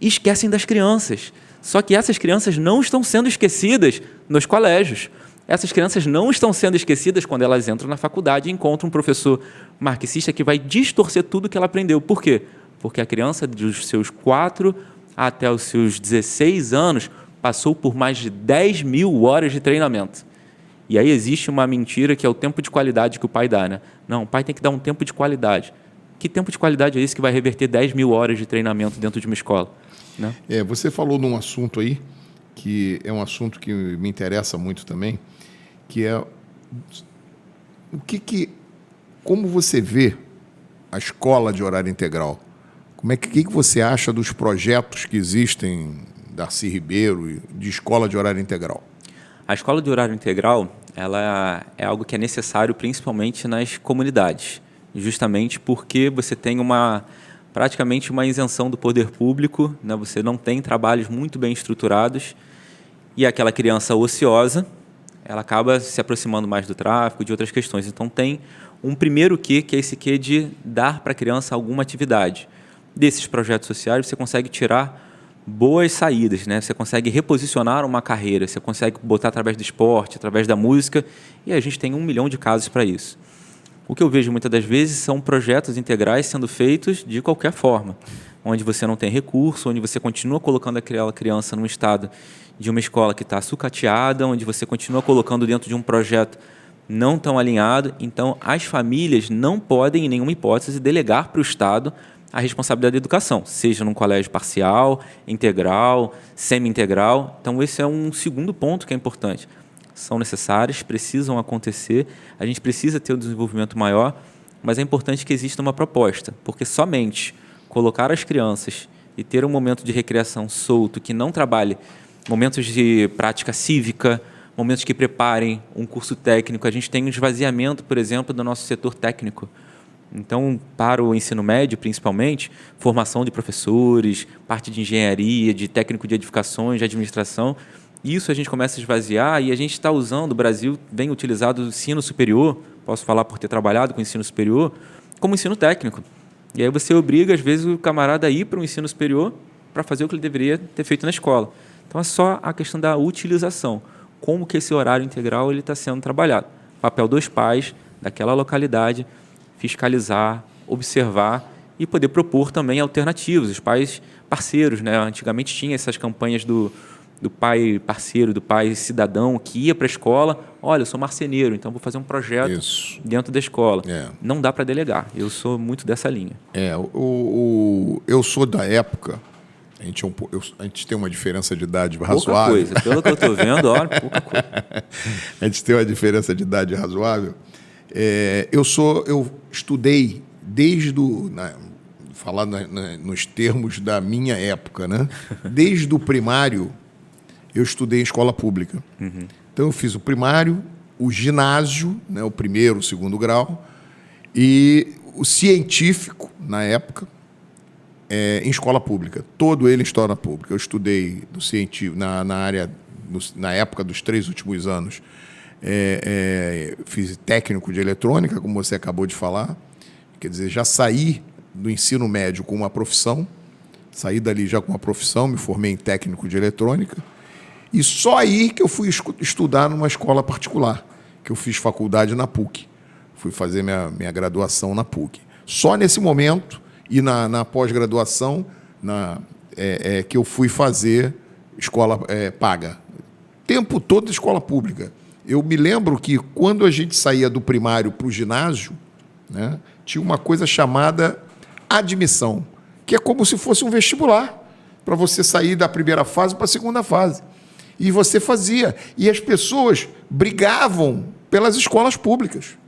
e esquecem das crianças. Só que essas crianças não estão sendo esquecidas nos colégios. Essas crianças não estão sendo esquecidas quando elas entram na faculdade e encontram um professor marxista que vai distorcer tudo que ela aprendeu. Por quê? Porque a criança, dos seus 4 até os seus 16 anos, passou por mais de 10.000 horas de treinamento. E aí existe uma mentira que é o tempo de qualidade que o pai dá. Né? Não, o pai tem que dar um tempo de qualidade. Que tempo de qualidade é esse que vai reverter 10.000 horas de treinamento dentro de uma escola? Né? Você falou num assunto aí, que é um assunto que me interessa muito também, que é como você vê a escola de horário integral? O que você acha dos projetos que existem, Darcy Ribeiro, de escola de horário integral? A escola de horário integral ela é algo que é necessário principalmente nas comunidades, justamente porque você tem praticamente uma isenção do poder público, né? Você não tem trabalhos muito bem estruturados e aquela criança ociosa, ela acaba se aproximando mais do tráfico, de outras questões. Então, tem um primeiro que é esse quê de dar para a criança alguma atividade. Desses projetos sociais, você consegue tirar boas saídas, né? Você consegue reposicionar uma carreira, você consegue botar através do esporte, através da música, e a gente tem 1 milhão de casos para isso. O que eu vejo muitas das vezes são projetos integrais sendo feitos de qualquer forma, onde você não tem recurso, onde você continua colocando aquela criança num estado de uma escola que está sucateada, onde você continua colocando dentro de um projeto não tão alinhado. Então, as famílias não podem, em nenhuma hipótese, delegar para o Estado a responsabilidade da educação, seja num colégio parcial, integral, semi-integral. Então, esse é um segundo ponto que é importante. São necessárias, precisam acontecer, a gente precisa ter um desenvolvimento maior, mas é importante que exista uma proposta, porque somente colocar as crianças e ter um momento de recreação solto, que não trabalhe momentos de prática cívica, momentos que preparem um curso técnico. A gente tem um esvaziamento, por exemplo, do nosso setor técnico. Então, para o ensino médio, principalmente, formação de professores, parte de engenharia, de técnico de edificações, de administração, isso a gente começa a esvaziar e a gente está usando, o Brasil vem utilizado o ensino superior, posso falar por ter trabalhado com ensino superior, como ensino técnico. E aí você obriga, às vezes, o camarada a ir para o ensino superior para fazer o que ele deveria ter feito na escola. Então, é só a questão da utilização. Como que esse horário integral está sendo trabalhado. O papel dos pais, daquela localidade, fiscalizar, observar e poder propor também alternativas. Os pais parceiros, né? Antigamente tinha essas campanhas do pai parceiro, do pai cidadão que ia para a escola. Olha, eu sou marceneiro, então vou fazer um projeto dentro da escola. Não dá para delegar. Eu sou muito dessa linha. Eu sou da época. A gente tem uma diferença de idade razoável. Pouca coisa. Pelo que eu estou vendo, olha, pouca coisa. A gente tem uma diferença de idade razoável. Eu estudei desde falar nos termos da minha época, né? Desde o primário, eu estudei em escola pública. Uhum. Então, eu fiz o primário, o ginásio, né? O primeiro, o segundo grau, e o científico, na época, em escola pública. Todo ele em escola pública. Eu estudei do científico, na época dos 3 últimos anos, fiz técnico de eletrônica, como você acabou de falar. Quer dizer, já saí do ensino médio com uma profissão, saí dali já com uma profissão, me formei em técnico de eletrônica, e só aí que eu fui estudar numa escola particular, que eu fiz faculdade na PUC. Fui fazer minha graduação na PUC. Só nesse momento, e na pós-graduação, que eu fui fazer escola paga. Tempo todo escola pública. Eu me lembro que quando a gente saía do primário para o ginásio, né, tinha uma coisa chamada admissão, que é como se fosse um vestibular, para você sair da primeira fase para a segunda fase. E você fazia. E as pessoas brigavam pelas escolas públicas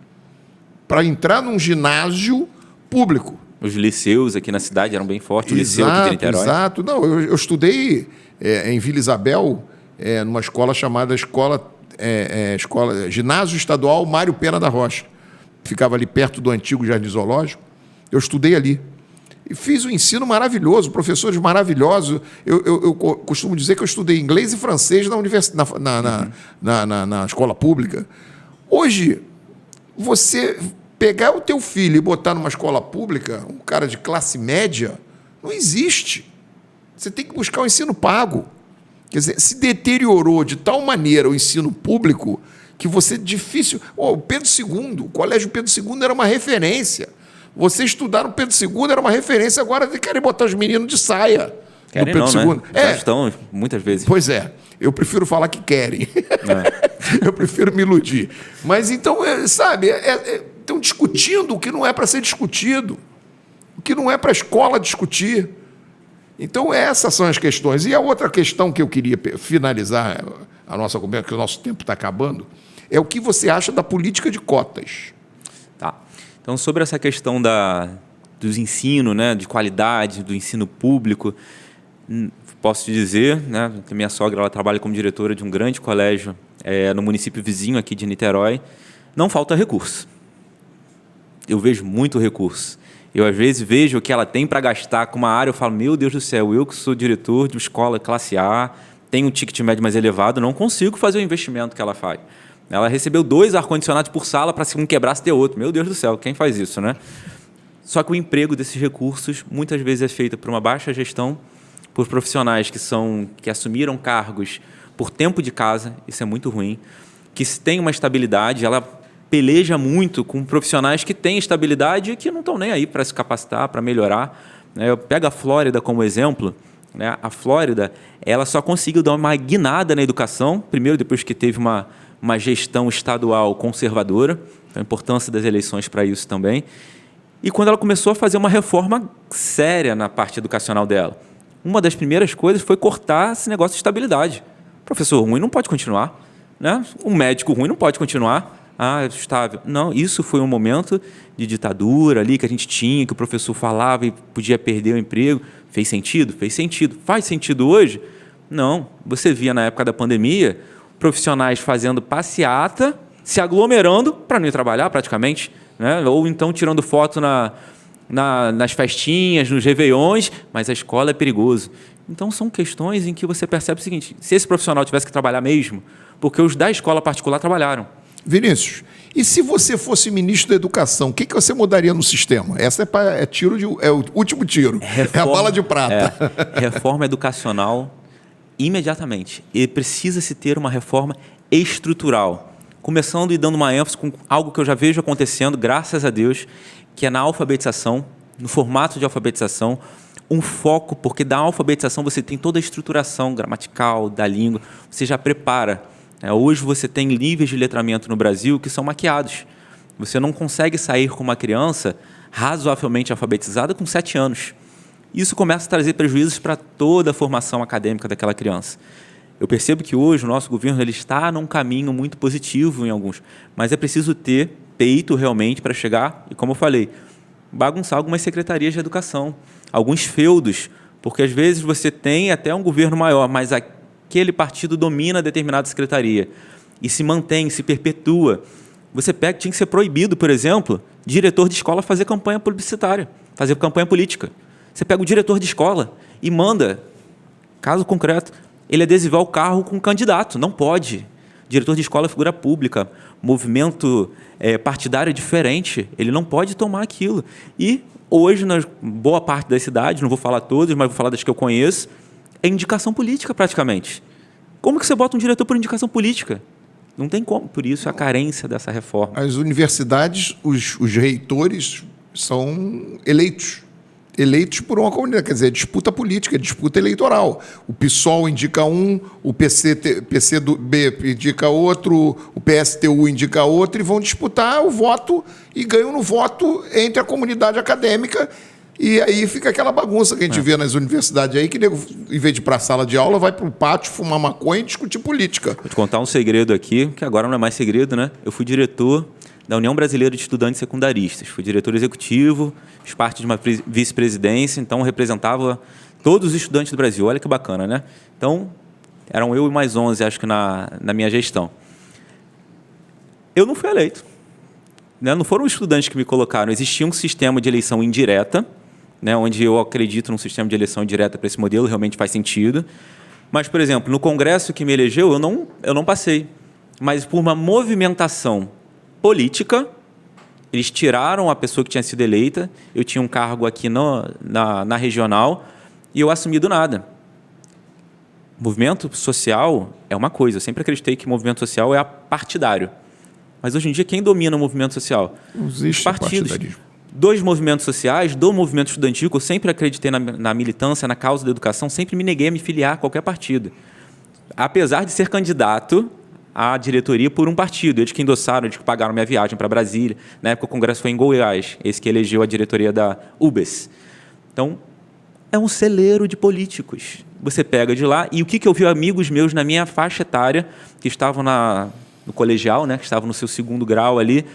para entrar num ginásio público. Os liceus aqui na cidade eram bem fortes, o liceu aqui de Niterói. Exato. Não, eu estudei em Vila Isabel, numa escola chamada Ginásio Estadual Mário Pena da Rocha. Ficava ali perto do antigo Jardim Zoológico. Eu estudei ali. E fiz um ensino maravilhoso, professores maravilhosos. Eu costumo dizer que eu estudei inglês e francês na escola pública. Hoje, você pegar o teu filho e botar numa escola pública, um cara de classe média, não existe. Você tem que buscar o ensino pago. Quer dizer, se deteriorou de tal maneira o ensino público que você difícil... o Pedro II, o Colégio Pedro II era uma referência. Você estudar no Pedro II era uma referência, agora querem botar os meninos de saia querem no Pedro II. Né? Já estão, muitas vezes. Pois é, eu prefiro falar que querem. Eu prefiro me iludir. Mas então, estão discutindo o que não é para ser discutido, o que não é para a escola discutir. Então, essas são as questões. E a outra questão que eu queria finalizar a nossa conversa, que o nosso tempo está acabando, é o que você acha da política de cotas. Tá. Então, sobre essa questão dos ensinos, né, de qualidade, do ensino público, posso te dizer, né, que minha sogra ela trabalha como diretora de um grande colégio no município vizinho aqui de Niterói, não falta recurso. Eu vejo muito recurso. Eu, às vezes, vejo o que ela tem para gastar com uma área, eu falo, meu Deus do céu, eu que sou diretor de uma escola classe A, tenho um ticket médio mais elevado, não consigo fazer o investimento que ela faz. Ela recebeu 2 ar-condicionados por sala para se um quebrasse ter outro. Meu Deus do céu, quem faz isso, né? Só que o emprego desses recursos, muitas vezes, é feito por uma baixa gestão, por profissionais que assumiram cargos por tempo de casa, isso é muito ruim, que se tem uma estabilidade, ela peleja muito com profissionais que têm estabilidade e que não estão nem aí para se capacitar, para melhorar. Eu pego a Flórida como exemplo. A Flórida ela só conseguiu dar uma guinada na educação, primeiro depois que teve uma gestão estadual conservadora, a importância das eleições para isso também, e quando ela começou a fazer uma reforma séria na parte educacional dela. Uma das primeiras coisas foi cortar esse negócio de estabilidade. O professor ruim não pode continuar, né? Um médico ruim não pode continuar. Estável. Não, isso foi um momento de ditadura ali que a gente tinha, que o professor falava e podia perder o emprego. Fez sentido? Fez sentido. Faz sentido hoje? Não. Você via na época da pandemia profissionais fazendo passeata, se aglomerando para não ir trabalhar praticamente, né? Ou então tirando foto nas festinhas, nos réveillões, mas a escola é perigoso. Então, são questões em que você percebe o seguinte, se esse profissional tivesse que trabalhar mesmo, porque os da escola particular trabalharam. Vinícius, e se você fosse ministro da Educação, o que você mudaria no sistema? Essa é o último tiro, é a bala de prata. Reforma educacional imediatamente. E precisa-se ter uma reforma estrutural. começando e dando uma ênfase com algo que eu já vejo acontecendo, graças a Deus, que é na alfabetização, no formato de alfabetização, um foco, porque da alfabetização você tem toda a estruturação gramatical da língua, você já prepara. Hoje você tem níveis de letramento no Brasil que são maquiados. Você não consegue sair com uma criança razoavelmente alfabetizada com 7 anos. Isso começa a trazer prejuízos para toda a formação acadêmica daquela criança. Eu percebo que hoje o nosso governo ele está num caminho muito positivo em alguns, mas é preciso ter peito realmente para chegar, e como eu falei, bagunçar algumas secretarias de educação, alguns feudos, porque às vezes você tem até um governo maior, mas aquele partido domina determinada secretaria e se mantém, se perpetua. Você pega, tinha que ser proibido, por exemplo, diretor de escola fazer campanha publicitária, fazer campanha política. Você pega o diretor de escola e manda, caso concreto, ele adesivar o carro com um candidato. Não pode. Diretor de escola é figura pública, movimento partidário é diferente, ele não pode tomar aquilo. E hoje, na boa parte das cidades, não vou falar todas, mas vou falar das que eu conheço, é indicação política praticamente. Como que você bota um diretor por indicação política? Não tem como. Por isso a carência dessa reforma. As universidades, os reitores são eleitos por uma comunidade, quer dizer, disputa política, disputa eleitoral. O PSOL indica um, o PCdoB indica outro, o PSTU indica outro, e vão disputar o voto e ganham no voto entre a comunidade acadêmica. E aí fica aquela bagunça que a gente vê nas universidades aí, que em vez de ir para a sala de aula, vai para o pátio fumar maconha e discutir política. Vou te contar um segredo aqui, que agora não é mais segredo, né? Eu fui diretor da União Brasileira de Estudantes Secundaristas. Fui diretor executivo, fiz parte de uma vice-presidência, então representava todos os estudantes do Brasil. Olha que bacana, né? Então, eram eu e mais 11, acho que na minha gestão. Eu não fui eleito. Né? Não foram os estudantes que me colocaram. Existia um sistema de eleição indireta, né? Onde eu acredito num sistema de eleição indireta para esse modelo, realmente faz sentido. Mas, por exemplo, no congresso que me elegeu, eu não passei. Mas por uma movimentação política, eles tiraram a pessoa que tinha sido eleita, eu tinha um cargo aqui na regional e eu assumi do nada. Movimento social é uma coisa, eu sempre acreditei que movimento social é partidário. Mas hoje em dia quem domina o movimento social? Os partidos. Dos movimentos sociais, do movimento estudantil, que eu sempre acreditei na militância, na causa da educação, sempre me neguei a me filiar a qualquer partido. Apesar de ser candidato à diretoria por um partido, eles que endossaram, eles que pagaram minha viagem para Brasília. Na época o congresso foi em Goiás, esse que elegeu a diretoria da UBS. Então, é um celeiro de políticos. Você pega de lá, e o que eu vi amigos meus na minha faixa etária, que estavam no colegial, né, que estavam no seu 2º grau ali,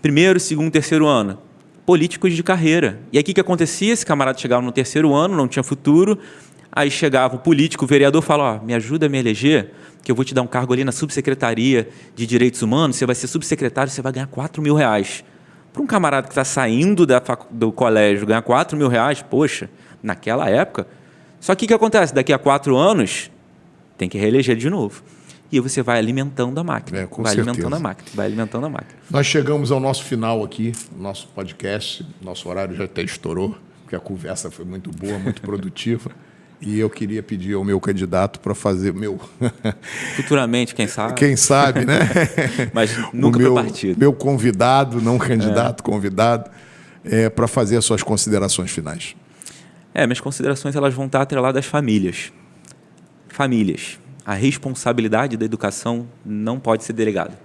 1º, 2º, 3º ano, políticos de carreira. E aí o que acontecia? Esse camarada chegava no 3º ano, não tinha futuro, aí chegava o político, o vereador, fala, me ajuda a me eleger, que eu vou te dar um cargo ali na subsecretaria de Direitos Humanos, você vai ser subsecretário, você vai ganhar R$4.000. Para um camarada que está saindo do colégio ganhar R$4.000, poxa, naquela época. Só que o que acontece? Daqui a 4 anos, tem que reeleger de novo. E você vai alimentando a máquina. Alimentando a máquina. Nós chegamos ao nosso final aqui, nosso podcast, nosso horário já até estourou, porque a conversa foi muito boa, muito produtiva. E eu queria pedir ao meu candidato para fazer o meu... Futuramente, quem sabe? Quem sabe, né? Mas nunca para partido. Meu convidado, não candidato, convidado, para fazer as suas considerações finais. Minhas considerações elas vão estar atreladas às famílias. Famílias. A responsabilidade da educação não pode ser delegada.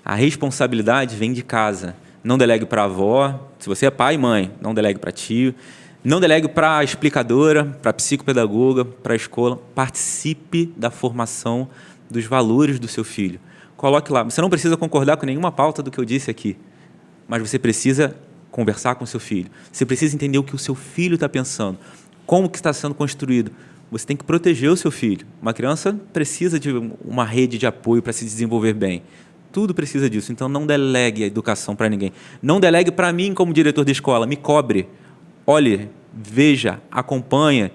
A responsabilidade vem de casa. Não delegue para a avó. Se você é pai e mãe, não delegue para tio. Não delegue para a explicadora, para a psicopedagoga, para a escola. Participe da formação dos valores do seu filho. Coloque lá. Você não precisa concordar com nenhuma pauta do que eu disse aqui, mas você precisa conversar com o seu filho. Você precisa entender o que o seu filho está pensando, como que está sendo construído. Você tem que proteger o seu filho. Uma criança precisa de uma rede de apoio para se desenvolver bem. Tudo precisa disso. Então, não delegue a educação para ninguém. Não delegue para mim como diretor de escola. Me cobre. Olhe, veja, acompanha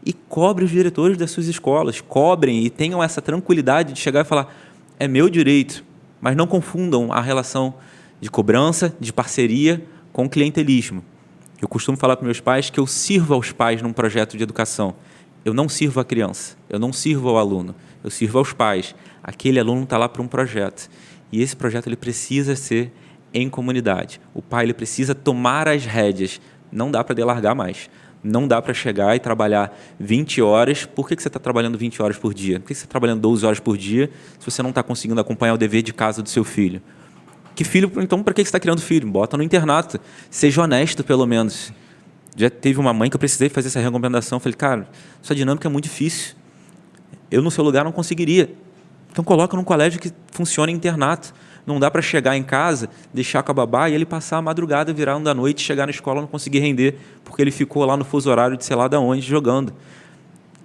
e cobre os diretores das suas escolas. Cobrem e tenham essa tranquilidade de chegar e falar, é meu direito, mas não confundam a relação de cobrança, de parceria com clientelismo. Eu costumo falar para meus pais que eu sirvo aos pais num projeto de educação. Eu não sirvo a criança, eu não sirvo ao aluno, eu sirvo aos pais. Aquele aluno está lá para um projeto. E esse projeto ele precisa ser em comunidade. O pai ele precisa tomar as rédeas. Não dá para delargar mais. Não dá para chegar e trabalhar 20 horas. Por que você está trabalhando 20 horas por dia? Por que você está trabalhando 12 horas por dia se você não está conseguindo acompanhar o dever de casa do seu filho? Que filho? Então, para que você está criando filho? Bota no internato. Seja honesto, pelo menos. Já teve uma mãe que eu precisei fazer essa recomendação. Eu falei, cara, sua dinâmica é muito difícil. Eu, no seu lugar, não conseguiria. Então, coloca num colégio que funcione em internato. Não dá para chegar em casa, deixar com a babá e ele passar a madrugada, virar 1 da noite, chegar na escola e não conseguir render, porque ele ficou lá no fuso horário de sei lá de onde jogando.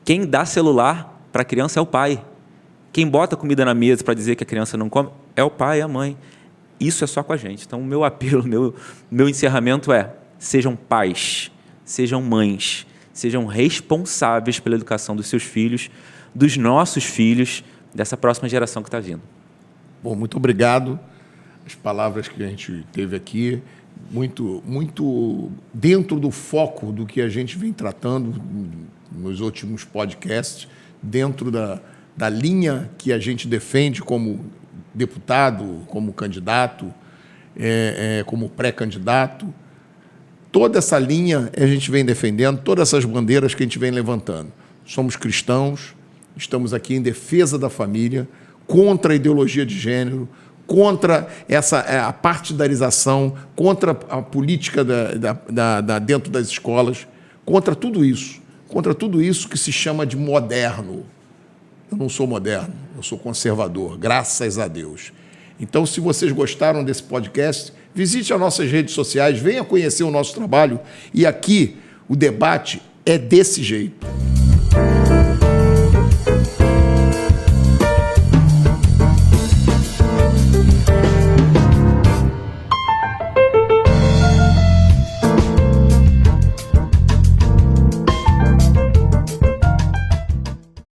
Quem dá celular para a criança é o pai. Quem bota comida na mesa para dizer que a criança não come é o pai e a mãe. Isso é só com a gente. Então, o meu apelo, meu encerramento é: sejam pais, sejam mães, sejam responsáveis pela educação dos seus filhos, dos nossos filhos, dessa próxima geração que está vindo. Bom, muito obrigado. As palavras que a gente teve aqui, muito dentro do foco do que a gente vem tratando nos últimos podcasts, dentro da linha que a gente defende como deputado, como candidato, como pré-candidato. Toda essa linha a gente vem defendendo, todas essas bandeiras que a gente vem levantando. Somos cristãos, estamos aqui em defesa da família, contra a ideologia de gênero, contra a partidarização, contra a política dentro das escolas, contra tudo isso que se chama de moderno. Eu não sou moderno, eu sou conservador, graças a Deus. Então, se vocês gostaram desse podcast, visite as nossas redes sociais, venha conhecer o nosso trabalho, e aqui o debate é desse jeito.